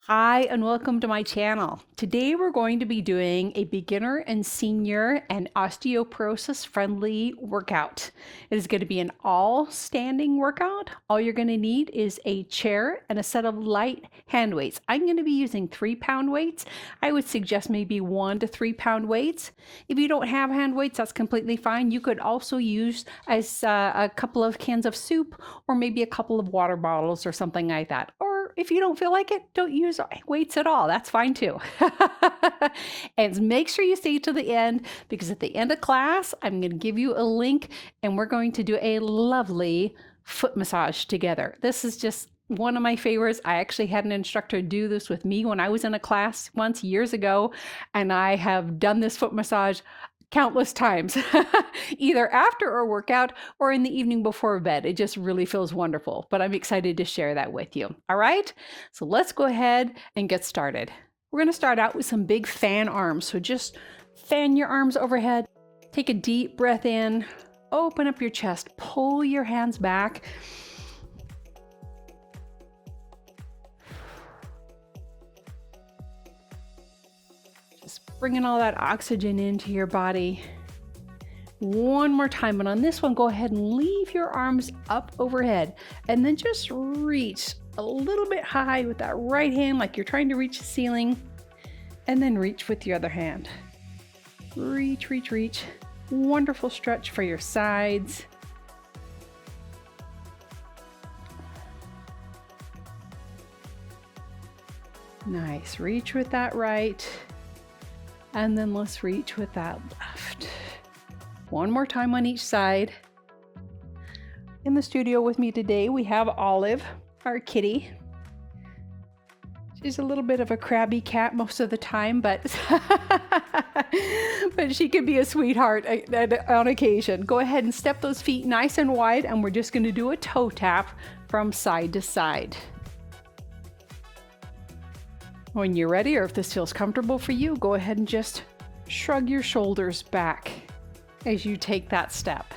Hi and welcome to my channel. Today we're going to be doing a beginner and senior and osteoporosis friendly workout. It is going to be an all standing workout. All you're going to need is a chair and a set of light hand weights. I'm going to be using 3-pound weights. I would suggest maybe 1 to 3-pound weights. If you don't have hand weights, that's completely fine. You could also use as a couple of cans of soup or maybe a couple of water bottles or something like that. Or if you don't feel like it, don't use weights at all. That's fine too. And make sure you stay to the end, because at the end of class, I'm going to give you a link and we're going to do a lovely foot massage together. This is just one of my favorites. I actually had an instructor do this with me when I was in a class once years ago, and I have done this foot massage countless times, either after a workout or in the evening before bed. It just really feels wonderful, but I'm excited to share that with you. All right, so let's go ahead and get started. We're going to start out with some big fan arms. So just fan your arms overhead, take a deep breath in, open up your chest, pull your hands back. Bringing all that oxygen into your body. One more time, and on this one, go ahead and leave your arms up overhead and then just reach a little bit high with that right hand like you're trying to reach the ceiling, and then reach with the other hand. Reach, reach, reach. Wonderful stretch for your sides. Nice. Reach with that right. And then let's reach with that left. One more time on each side. In the studio with me today, we have Olive, our kitty. She's a little bit of a crabby cat most of the time, but she can be a sweetheart on occasion. Go ahead and step those feet nice and wide, and we're just going to do a toe tap from side to side. When you're ready, or if this feels comfortable for you, go ahead and just shrug your shoulders back as you take that step.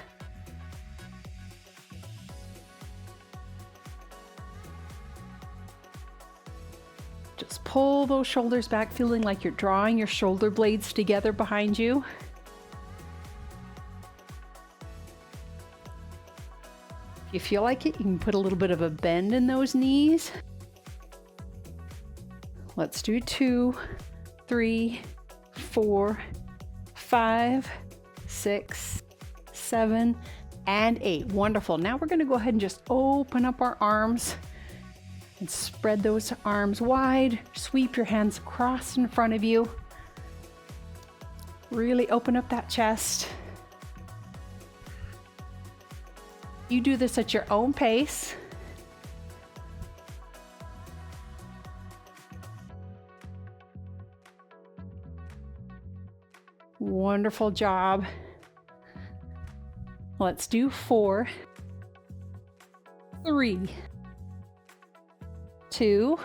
Just pull those shoulders back, feeling like you're drawing your shoulder blades together behind you. If you feel like it, you can put a little bit of a bend in those knees. Let's do 2, 3, 4, 5, 6, 7, and 8. Wonderful. Now we're going to go ahead and just open up our arms and spread those arms wide. Sweep your hands across in front of you. Really open up that chest. You do this at your own pace. Wonderful job. Let's do 4, 3, 2,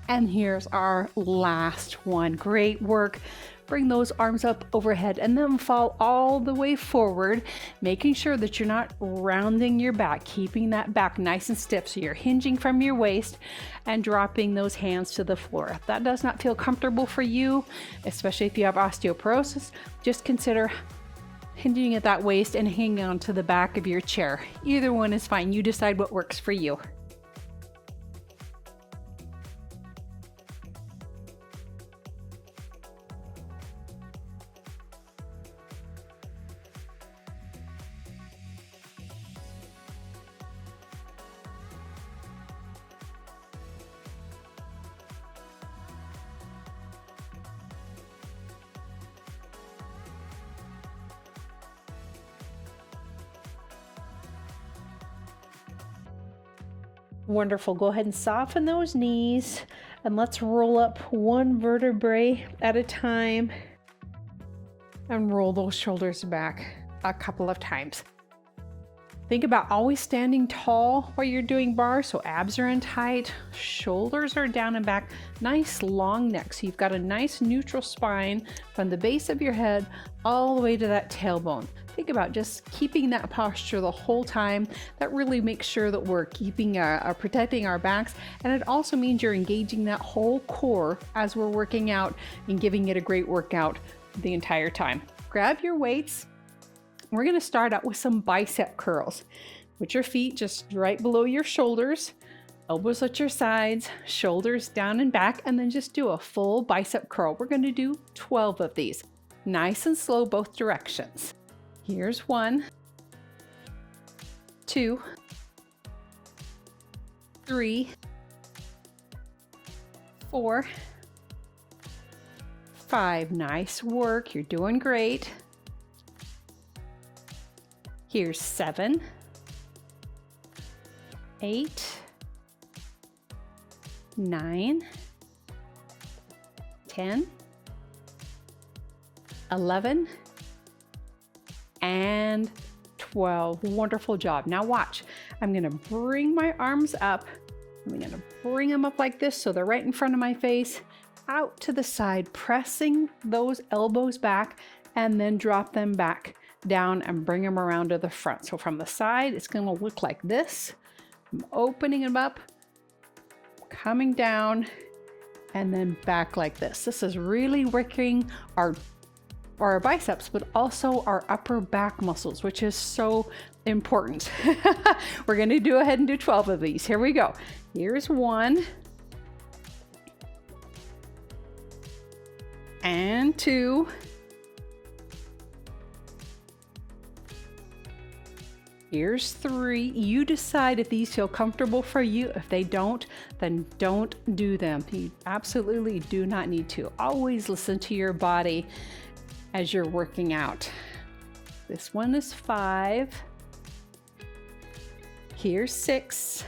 and here's our last one. Great work. Bring those arms up overhead and then fall all the way forward, making sure that you're not rounding your back, keeping that back nice and stiff so you're hinging from your waist and dropping those hands to the floor. If that does not feel comfortable for you, especially if you have osteoporosis, just consider hinging at that waist and hanging on to the back of your chair. Either one is fine. You decide what works for you. Wonderful. Go ahead and soften those knees, and let's roll up one vertebrae at a time and roll those shoulders back a couple of times. Think about always standing tall while you're doing bar, so abs are in tight, shoulders are down and back, nice long neck. So you've got a nice neutral spine from the base of your head all the way to that tailbone. think about just keeping that posture the whole time. That really makes sure that we're keeping protecting our backs, and it also means you're engaging that whole core as we're working out and giving it a great workout the entire time. Grab your weights. We're going to start out with some bicep curls. Put your feet just right below your shoulders, elbows at your sides, shoulders down and back, and then just do a full bicep curl. We're going to do 12 of these. Nice and slow both directions. Here's 1, 2, 3, 4, 5. Nice work. You're doing great. Here's 7, 8, 9, 10, 11, and 12. Wonderful job. Now watch. I'm going to bring my arms up. I'm going to bring them up like this so they're right in front of my face, out to the side, pressing those elbows back, and then drop them back down and bring them around to the front. So from the side, it's going to look like this. I'm opening them up, coming down, and then back like this. This is really working our biceps, but also our upper back muscles, which is so important. We're going to go ahead and do 12 of these. Here we go. Here's 1, and 2, here's 3. You decide if these feel comfortable for you. If they don't, then don't do them. You absolutely do not need to. Always listen to your body as you're working out. This one is 5. Here's 6.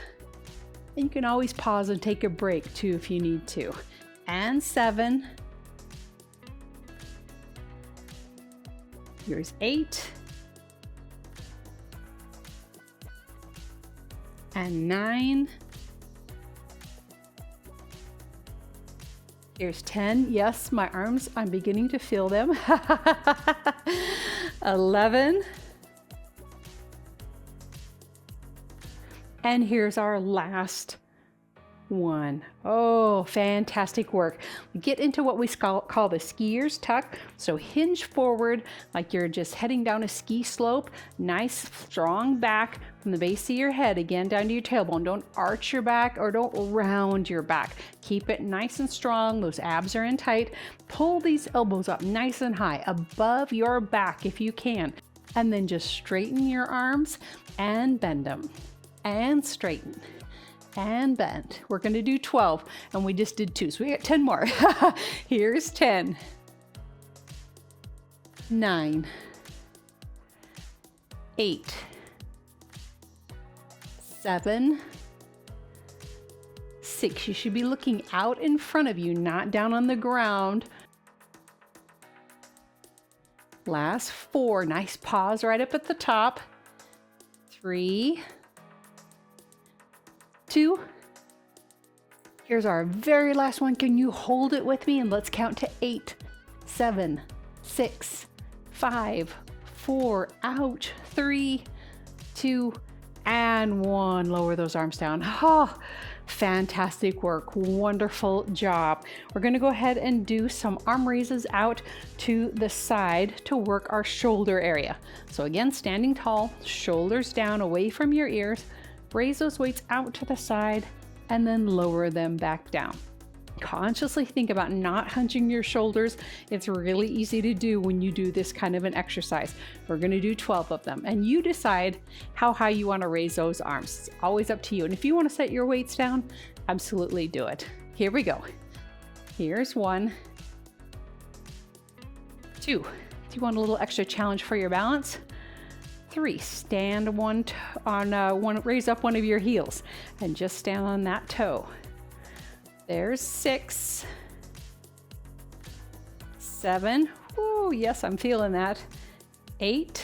And you can always pause and take a break too if you need to. And 7. Here's 8. And 9. Here's 10. Yes, my arms, I'm beginning to feel them. 11. And here's our last one. Oh, fantastic work. We get into what we call the skier's tuck. So hinge forward like you're just heading down a ski slope. Nice, strong back from the base of your head, again, down to your tailbone. Don't arch your back or don't round your back. Keep it nice and strong. Those abs are in tight. Pull these elbows up nice and high above your back if you can. And then just straighten your arms and bend them. And straighten. And bend. We're going to do 12, and we just did 2, so we got 10 more. Here's 10, 9, 8, 7, 6. You should be looking out in front of you, not down on the ground. Last 4. Nice pause right up at the top. 3, 2. Here's our very last one. Can you hold it with me? And let's count to 8, 7, 6, 5, 4, ouch, 3, 2, and 1. Lower those arms down. Oh, fantastic work. Wonderful job. We're going to go ahead and do some arm raises out to the side to work our shoulder area. So again, standing tall, shoulders down away from your ears. Raise those weights out to the side and then lower them back down. Consciously think about not hunching your shoulders. It's really easy to do when you do this kind of an exercise. We're going to do 12 of them, and you decide how high you want to raise those arms. It's always up to you. And if you want to set your weights down, absolutely do it. Here we go. Here's 1, 2. Do you want a little extra challenge for your balance? 3, stand raise up one of your heels and just stand on that toe. There's 6, 7, oh yes, I'm feeling that. 8,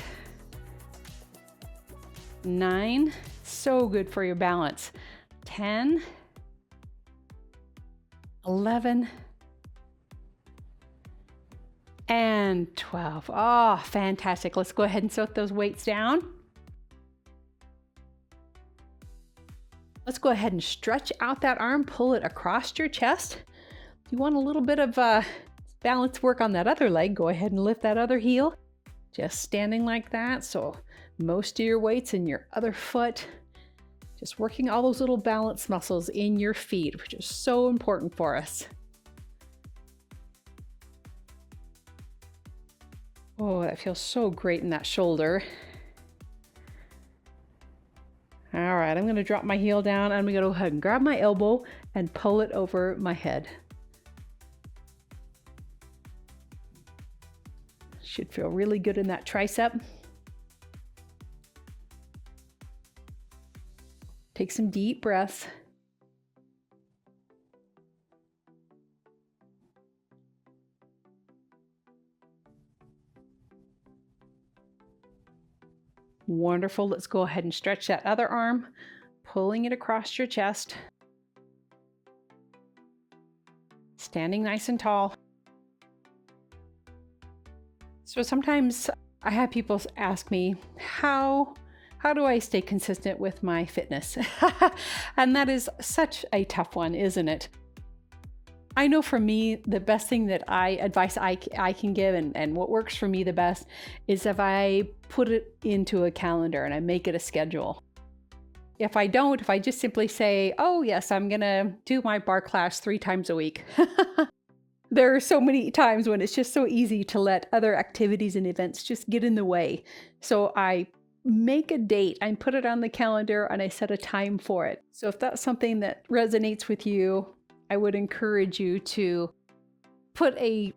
9, so good for your balance. 10, 11, and 12. Oh, fantastic. Let's go ahead and set those weights down. Let's go ahead and stretch out that arm, pull it across your chest. If you want a little bit of balance work on that other leg, go ahead and lift that other heel. Just standing like that, so most of your weight's in your other foot. Just working all those little balance muscles in your feet, which is so important for us. Oh, that feels so great in that shoulder. All right, I'm going to drop my heel down. I'm going to go ahead and grab my elbow and pull it over my head. Should feel really good in that tricep. Take some deep breaths. Wonderful. Let's go ahead and stretch that other arm, pulling it across your chest. Standing nice and tall. So sometimes I have people ask me, how do I stay consistent with my fitness? And that is such a tough one, isn't it? I know for me, the best thing that advice I can give and what works for me the best is if I put it into a calendar and I make it a schedule. If I just simply say, oh yes, I'm gonna do my bar class 3 times a week. There are so many times when it's just so easy to let other activities and events just get in the way. So I make a date, I put it on the calendar, and I set a time for it. So if that's something that resonates with you, I would encourage you to put a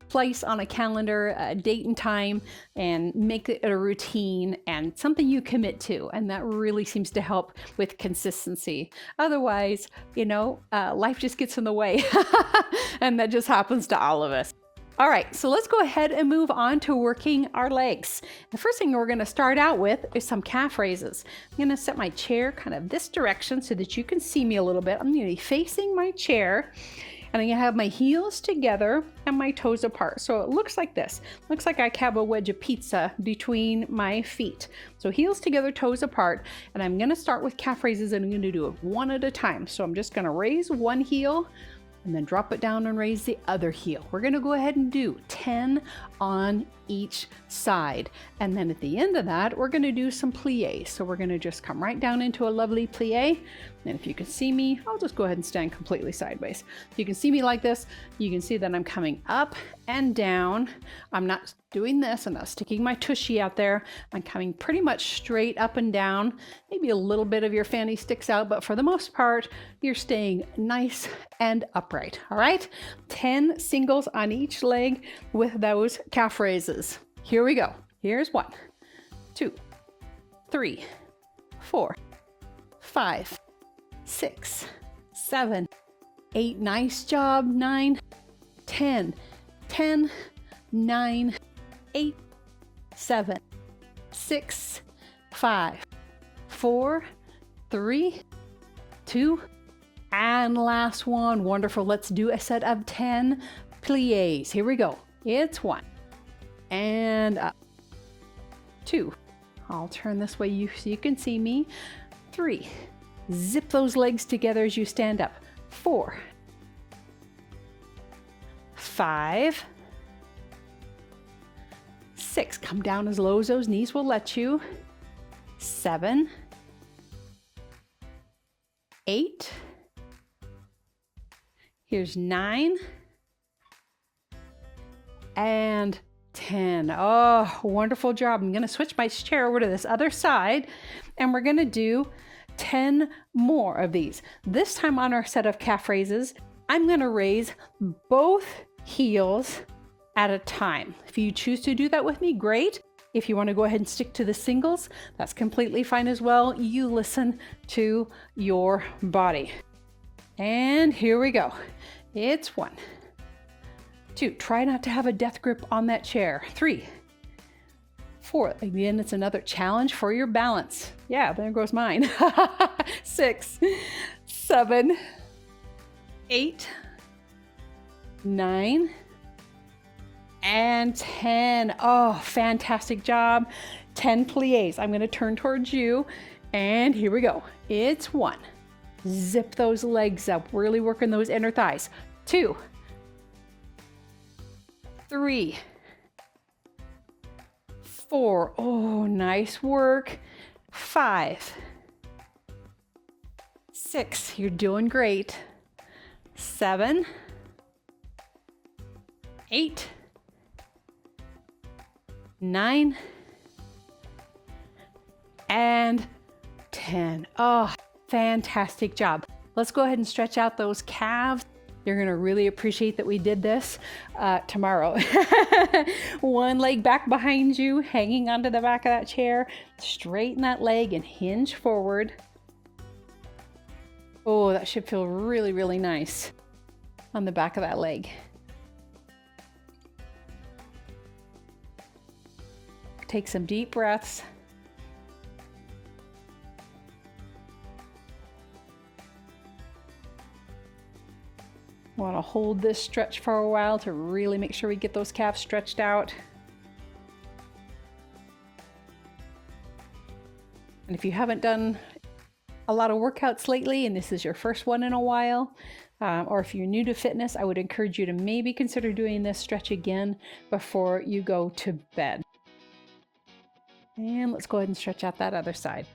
place on a calendar, a date and time, and make it a routine and something you commit to. And that really seems to help with consistency. Otherwise, life just gets in the way. And that just happens to all of us. All right, so let's go ahead and move on to working our legs. The first thing we're going to start out with is some calf raises. I'm going to set my chair kind of this direction so that you can see me a little bit. I'm going to be facing my chair, and I'm going to have my heels together and my toes apart. So it looks like this. Looks like I have a wedge of pizza between my feet. So heels together, toes apart, and I'm going to start with calf raises, and I'm going to do it one at a time. So I'm just going to raise one heel, and then drop it down and raise the other heel. We're gonna go ahead and do 10 on each side. And then at the end of that, we're gonna do some plies. So we're gonna just come right down into a lovely plie. And if you can see me, I'll just go ahead and stand completely sideways. If you can see me like this, you can see that I'm coming up and down. I'm not doing this, I'm not sticking my tushy out there. I'm coming pretty much straight up and down. Maybe a little bit of your fanny sticks out, but for the most part, you're staying nice and upright. All right, 10 singles on each leg with those calf raises. Here we go. Here's 1, 2, 3, 4, 5, 6, 7, 8. Nice job. 9, 10, 10, 9, 8, 7, 6, 5, 4, 3, 2, and last one. Wonderful. Let's do a set of 10 plies. Here we go. It's 1 and up. 2. I'll turn this way so you can see me. 3. Zip those legs together as you stand up. 4. 5. 6. Come down as low as those knees will let you. 7. 8. Here's 9. And 10. Oh, wonderful job. I'm going to switch my chair over to this other side, and we're going to do 10 more of these. This time on our set of calf raises, I'm going to raise both heels at a time. If you choose to do that with me, great. If you want to go ahead and stick to the singles, that's completely fine as well. You listen to your body. And here we go. It's 1, 2. Try not to have a death grip on that chair. 3, 4. Again, it's another challenge for your balance. Yeah, there goes mine. 6, 7, 8, 9, and 10. Oh, fantastic job. 10 plies. I'm going to turn towards you, and here we go. It's 1. Zip those legs up, really working those inner thighs. 2, 3, 4. Oh, nice work. 5, 6. You're doing great. 7, 8, 9, and 10. Oh, fantastic job. Let's go ahead and stretch out those calves. You're gonna really appreciate that we did this tomorrow. One leg back behind you, hanging onto the back of that chair. Straighten that leg and hinge forward. Oh, that should feel really, really nice on the back of that leg. Take some deep breaths. Want to hold this stretch for a while to really make sure we get those calves stretched out. And if you haven't done a lot of workouts lately and this is your first one in a while, or if you're new to fitness, I would encourage you to maybe consider doing this stretch again before you go to bed. And let's go ahead and stretch out that other side.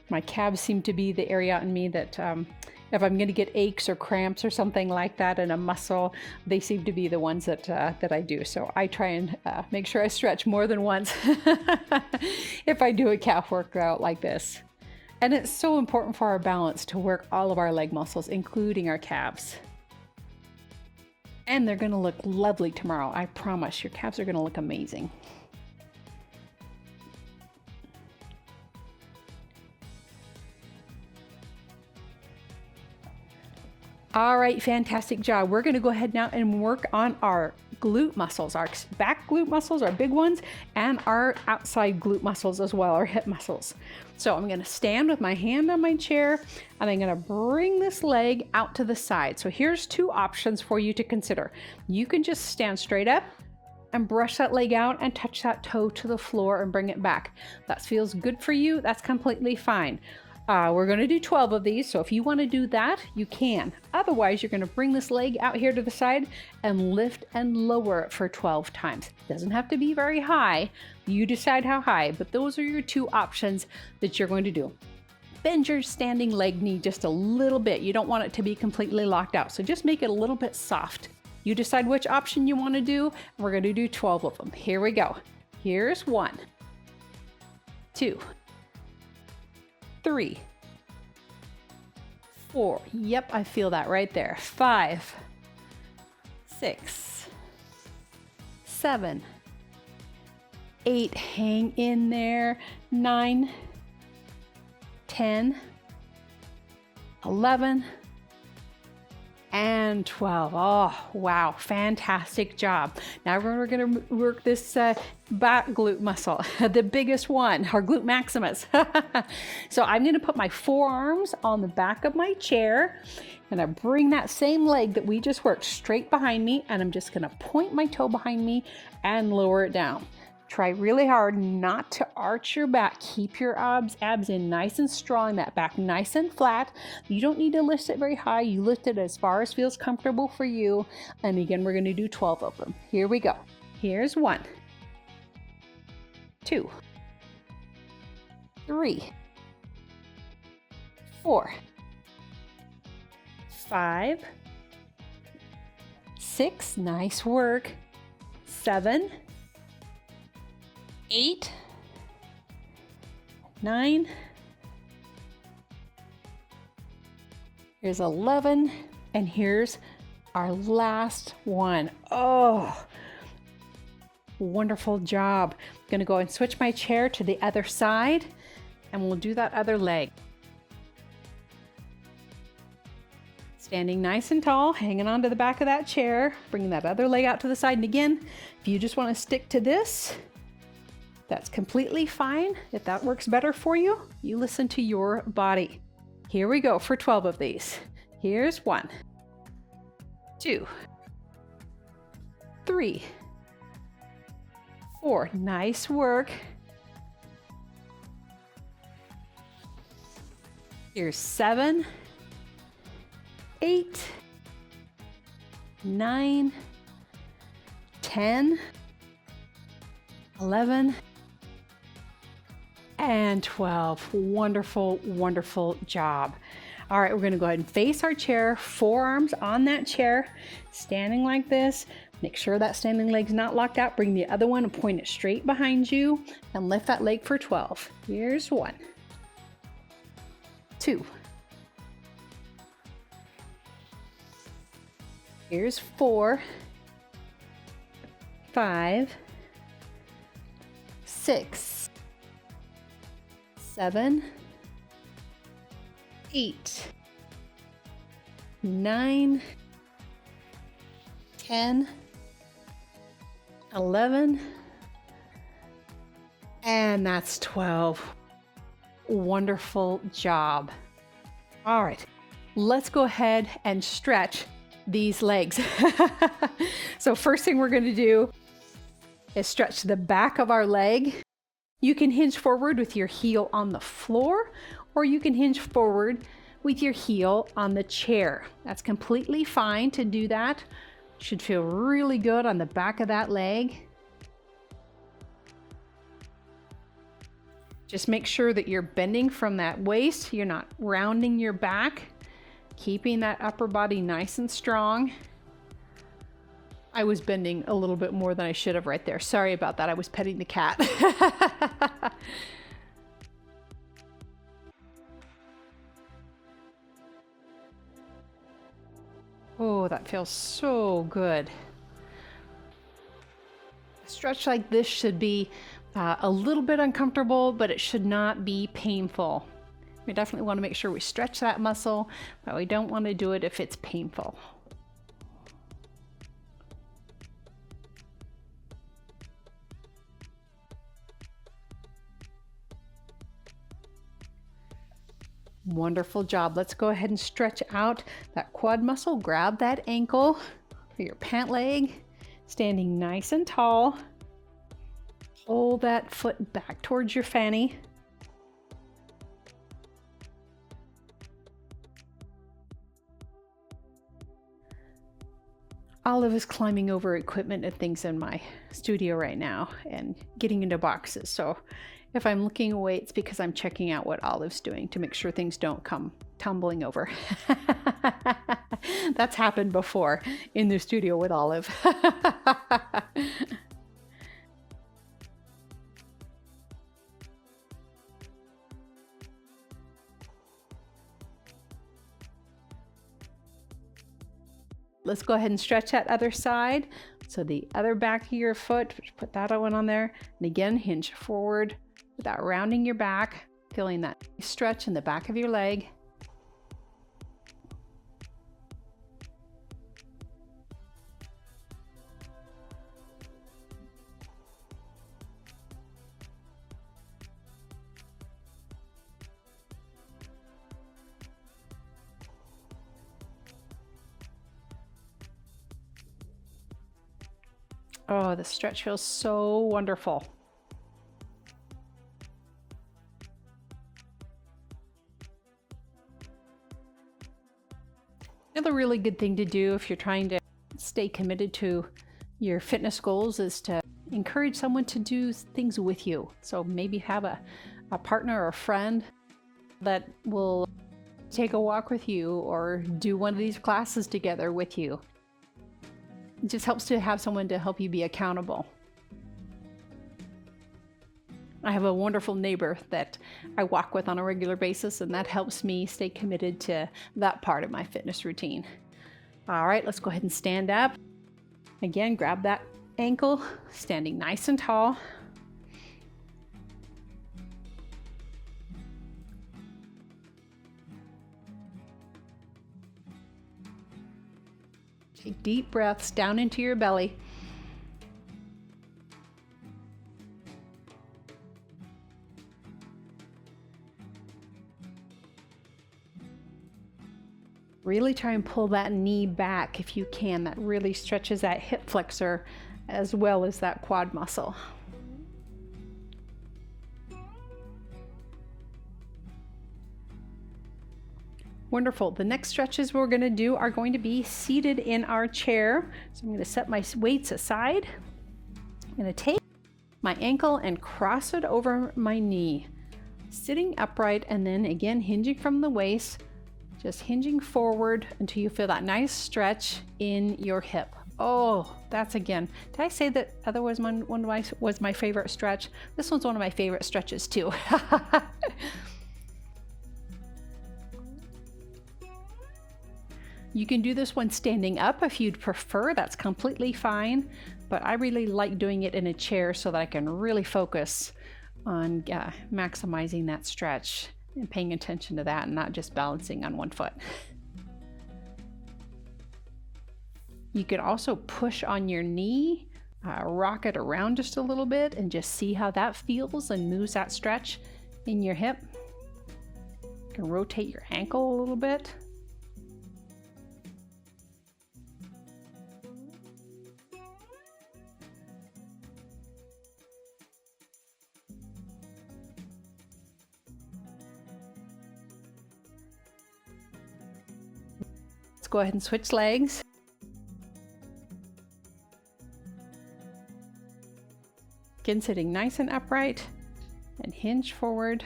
My calves seem to be the area in me that if I'm going to get aches or cramps or something like that in a muscle, they seem to be the ones that I do. So I try and make sure I stretch more than once if I do a calf workout like this. And it's so important for our balance to work all of our leg muscles, including our calves. And they're going to look lovely tomorrow. I promise your calves are going to look amazing. All right, fantastic job. We're gonna go ahead now and work on our glute muscles. Our back glute muscles are big ones, and our outside glute muscles as well, our hip muscles. So I'm gonna stand with my hand on my chair, and I'm gonna bring this leg out to the side. So here's 2 options for you to consider. You can just stand straight up and brush that leg out and touch that toe to the floor and bring it back. That feels good for you, that's completely fine. We're going to do 12 of these, so if you want to do that, you can. Otherwise, you're going to bring this leg out here to the side and lift and lower it for 12 times. It doesn't have to be very high. You decide how high, but those are your 2 options that you're going to do. Bend your standing leg knee just a little bit. You don't want it to be completely locked out, so just make it a little bit soft. You decide which option you want to do, and we're going to do 12 of them. Here we go. Here's 1, 2, 3, 4. Yep, I feel that right there. 5, 6, 7, 8. Hang in there. 9, 10, 11, and 12. Oh, wow. Fantastic job. Now we're going to work this back glute muscle, the biggest one, our glute maximus. So I'm going to put my forearms on the back of my chair, and I bring that same leg that we just worked straight behind me, and I'm just going to point my toe behind me and lower it down. Try really hard not to arch your back. Keep your abs in nice and strong, that back nice and flat. You don't need to lift it very high. You lift it as far as feels comfortable for you. And again, we're going to do 12 of them. Here we go. Here's 1, 2, 3, 4, 5, 6. Nice work. 7, 8, 9, here's 11, and here's our last one. Oh, wonderful job. I'm gonna go and switch my chair to the other side, and we'll do that other leg. Standing nice and tall, hanging onto the back of that chair, bringing that other leg out to the side. And again, if you just want to stick to this, That's completely fine. If that works better for you, you listen to your body. Here we go for 12 of these. Here's 1, 2, 3, 4. Nice work. Here's 7, 8, 9, 10, 11, and 12. Wonderful, wonderful job. All right, we're gonna go ahead and face our chair, forearms on that chair, standing like this. Make sure that standing leg's not locked out. Bring the other one and point it straight behind you and lift that leg for 12. Here's 1, 2. Here's 4, 5, 6, 7, 8, 9, 10, 11, and that's 12. Wonderful job. All right, let's go ahead and stretch these legs. So first thing we're going to do is stretch the back of our leg. You can hinge forward with your heel on the floor, or you can hinge forward with your heel on the chair. That's completely fine to do that. Should feel really good on the back of that leg. Just make sure that you're bending from that waist. You're not rounding your back, keeping that upper body nice and strong. I was bending a little bit more than I should have right there. Sorry about that. I was petting the cat. Oh, that feels so good. A stretch like this should be a little bit uncomfortable, but it should not be painful. We definitely want to make sure we stretch that muscle, but we don't want to do it if it's painful. Wonderful job. Let's go ahead and stretch out that quad muscle. Grab that ankle or your pant leg, standing nice and tall. Pull that foot back towards your fanny. Olive is climbing over equipment and things in my studio right now and getting into boxes. So if I'm looking away, it's because I'm checking out what Olive's doing to make sure things don't come tumbling over. That's happened before in the studio with Olive. Let's go ahead and stretch that other side. So the other back of your foot, put that one on there. And again, hinge forward without rounding your back, feeling that stretch in the back of your leg. Oh, the stretch feels so wonderful. Another really good thing to do if you're trying to stay committed to your fitness goals is to encourage someone to do things with you. So maybe have a partner or a friend that will take a walk with you or do one of these classes together with you. It just helps to have someone to help you be accountable. I have a wonderful neighbor that I walk with on a regular basis, and that helps me stay committed to that part of my fitness routine. All right, let's go ahead and stand up. Again, grab that ankle, standing nice and tall. Take deep breaths down into your belly. really try and pull that knee back if you can. That really stretches that hip flexor as well as that quad muscle. Wonderful. The next stretches we're going to do are going to be seated in our chair. So I'm going to set my weights aside. I'm going to take my ankle and cross it over my knee, sitting upright, and then again hinging from the waist, just hinging forward until you feel that nice stretch in your hip. Oh, that's again. Did I say that otherwise one was my favorite stretch? This one's one of my favorite stretches too. You can do this one standing up if you'd prefer. That's completely fine. But I really like doing it in a chair so that I can really focus on maximizing that stretch and paying attention to that and not just balancing on one foot. You could also push on your knee, rock it around just a little bit and just see how that feels and moves that stretch in your hip. You can rotate your ankle a little bit. Let's go ahead and switch legs. Again, sitting nice and upright and hinge forward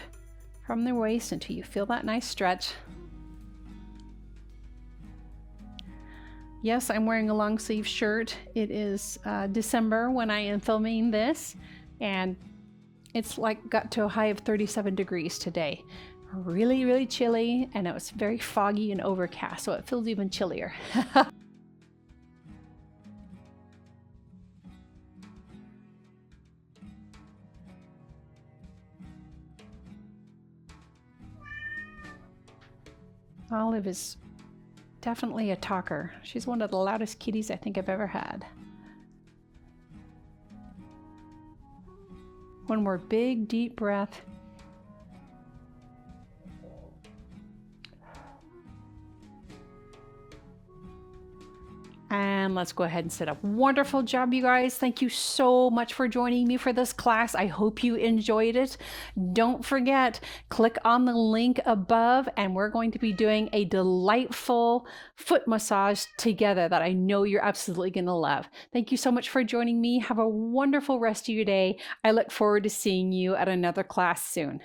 from the waist until you feel that nice stretch. Yes, I'm wearing a long sleeve shirt. It is December when I am filming this, and it's like got to a high of 37 degrees today. Really, really chilly, and it was very foggy and overcast, so it feels even chillier. Olive is definitely a talker. She's one of the loudest kitties I think I've ever had. One more big, deep breath. And let's go ahead and sit up. Wonderful job, you guys. Thank you so much for joining me for this class. I hope you enjoyed it. Don't forget, click on the link above, and we're going to be doing a delightful foot massage together that I know you're absolutely going to love. Thank you so much for joining me. Have a wonderful rest of your day. I look forward to seeing you at another class soon.